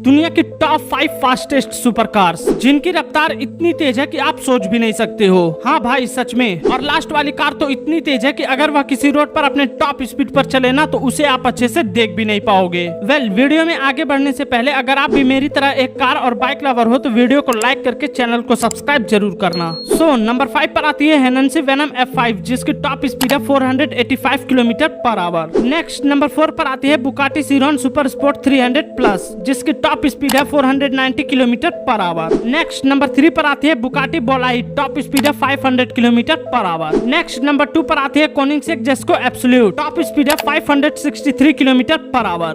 दुनिया की top 5 fastest super cars, जिनकी रफ्तार इतनी तेज है कि आप सोच भी नहीं सकते हो। हाँ भाई सच में। और लास्ट वाली कार तो इतनी तेज है कि अगर वह किसी रोड पर अपने टॉप स्पीड पर चले ना तो उसे आप अच्छे से देख भी नहीं पाओगे। वीडियो में आगे बढ़ने से पहले अगर आप भी मेरी तरह एक कार और बाइक लवर हो तो वीडियो को लाइक करके चैनल को सब्सक्राइब जरूर करना। नंबर 5 पर आती है हेनेंसी वेनम F5, जिसकी टॉप स्पीड है 485 kilometre per hour. Next number 4 पर आती है Bugatti Chiron super sport 300 plus, जिसकी टॉप स्पीड है 490 kilometre per hour. Next number 3 पर आती है बुगाटी बोलाइट, टॉप स्पीड है 500 kilometre per hour. Next number 2 पर आती है कोनिग्सेक जेस्को एब्सोल्यूट, टॉप स्पीड है 563 किलोमीटर पर आवर।